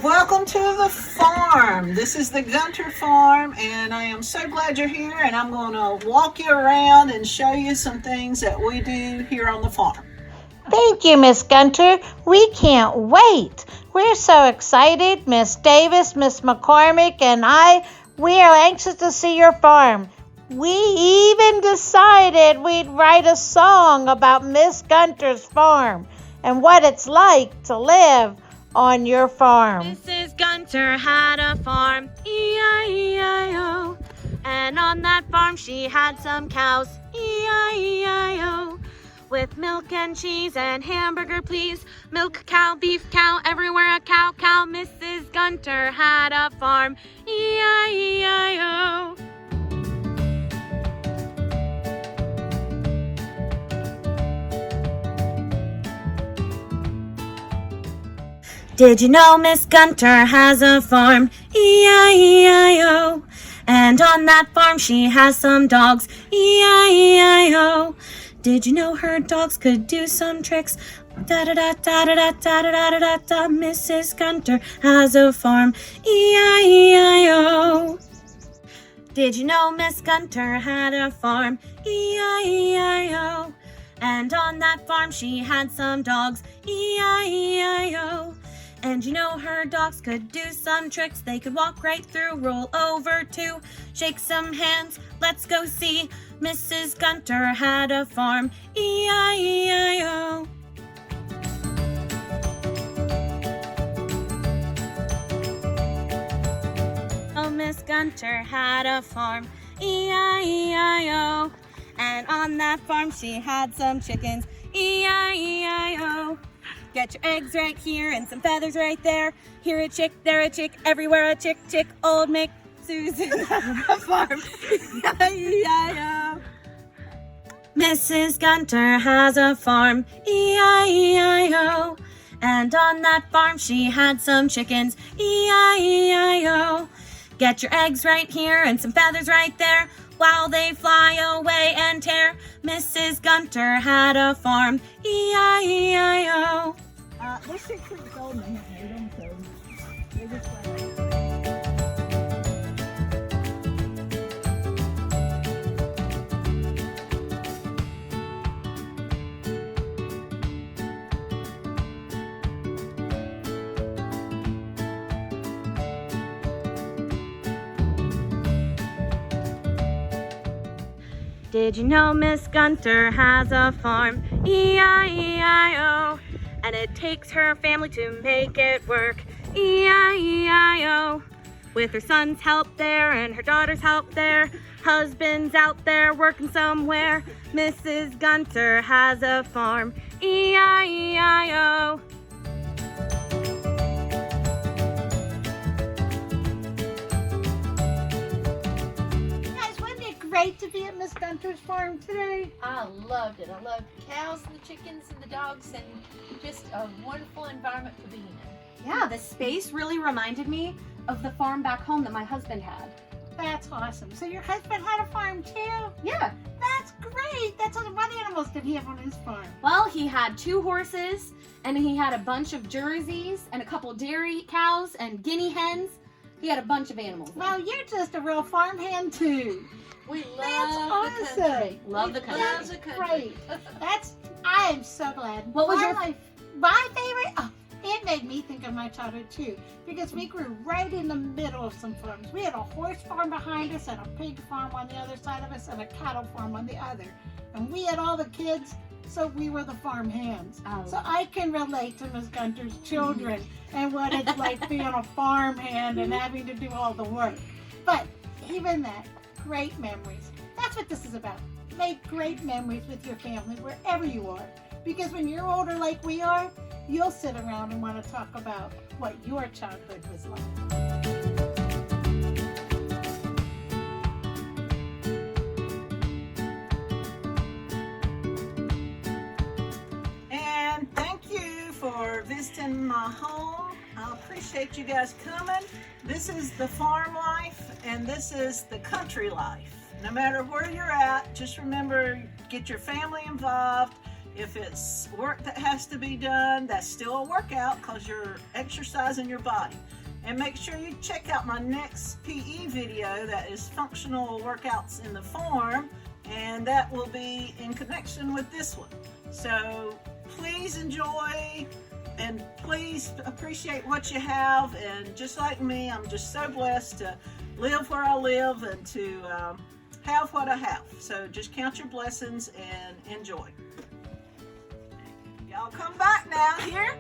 Welcome to the farm. This is the Gunter farm, and I am so glad you're here, and I'm going to walk you around and show you some things that we do here on the farm. Thank you, Miss Gunter. We can't wait. We're so excited. Miss Davis, Miss McCormick, and we are anxious to see your farm. We even decided we'd write a song about Miss Gunter's farm and what it's like to live on your farm. Mrs. Gunter had a farm, E-I-E-I-O. And on that farm she had some cows, E-I-E-I-O. With milk and cheese and hamburger, please. Milk cow, beef cow, everywhere a cow, cow. Mrs. Gunter had a farm, E-I-E-I-O. Did you know Miss Gunter has a farm, E-I-E-I-O? And on that farm she has some dogs, E-I-E-I-O. Did you know her dogs could do some tricks? Da-da-da-da-da-da-da-da-da-da-da. Mrs. Gunter has a farm, E-I-E-I-O. Did you know Miss Gunter had a farm, E-I-E-I-O? And on that farm she had some dogs, E-I-E-I-O. And you know her dogs could do some tricks. They could walk right through, roll over too, shake some hands, let's go see. Mrs. Gunter had a farm, E-I-E-I-O. Oh, Miss Gunter had a farm, E-I-E-I-O. And on that farm she had some chickens, E-I-E-I-O. Get your eggs right here and some feathers right there. Here a chick, there a chick, everywhere a chick, chick. Old Mick Susan a farm, E-I-E-I-O. Mrs. Gunter has a farm, E-I-E-I-O. And on that farm she had some chickens, E-I-E-I-O. Get your eggs right here and some feathers right there, while they fly away and tear. Mrs. Gunter had a farm, E-I-E-I-O. This chicks are golden. They don't so they just Did you know Miss Gunter has a farm, E-I-E-I-O? And it takes her family to make it work, E-I-E-I-O. With her son's help there and her daughter's help there, husband's out there working somewhere. Mrs. Gunter has a farm, E-I-E-I-O. Great to be at Miss Gunter's farm today. I loved it. I loved the cows and the chickens and the dogs, and just a wonderful environment to be in. Yeah, the space really reminded me of the farm back home that my husband had. That's awesome. So your husband had a farm too? Yeah. That's great. That's awesome. What animals did he have on his farm? Well, he had 2 horses, and he had a bunch of Jerseys, and a couple dairy cows, and guinea hens. He had a bunch of animals. Well, you're just a real farm hand too. We love That's the awesome. country. Love the country. Love the country. Great. I am so glad. What was your my favorite? Oh, it made me think of my childhood too, because we grew right in the middle of some farms. We had a horse farm behind us and a pig farm on the other side of us and a cattle farm on the other. And we had all the kids, so we were the farm hands. Oh. So I can relate to Miss Gunter's children and what it's like being a farm hand and having to do all the work. But even that, great memories. That's what this is about. Make great memories with your family wherever you are. Because when you're older like we are, you'll sit around and want to talk about what your childhood was like. And thank you for visiting my home. I appreciate you guys coming. This is the farm life, and this is the country life. No matter where you're at, just remember, get your family involved, If it's work that has to be done, that's still a workout because you're exercising your body. And make sure you check out my next PE video that is functional workouts in the farm, and that will be in connection with this one. So please enjoy and please appreciate what you have. And just like me, I'm just so blessed to live where I live and to have what I have. So just count your blessings and enjoy. Y'all come back now here.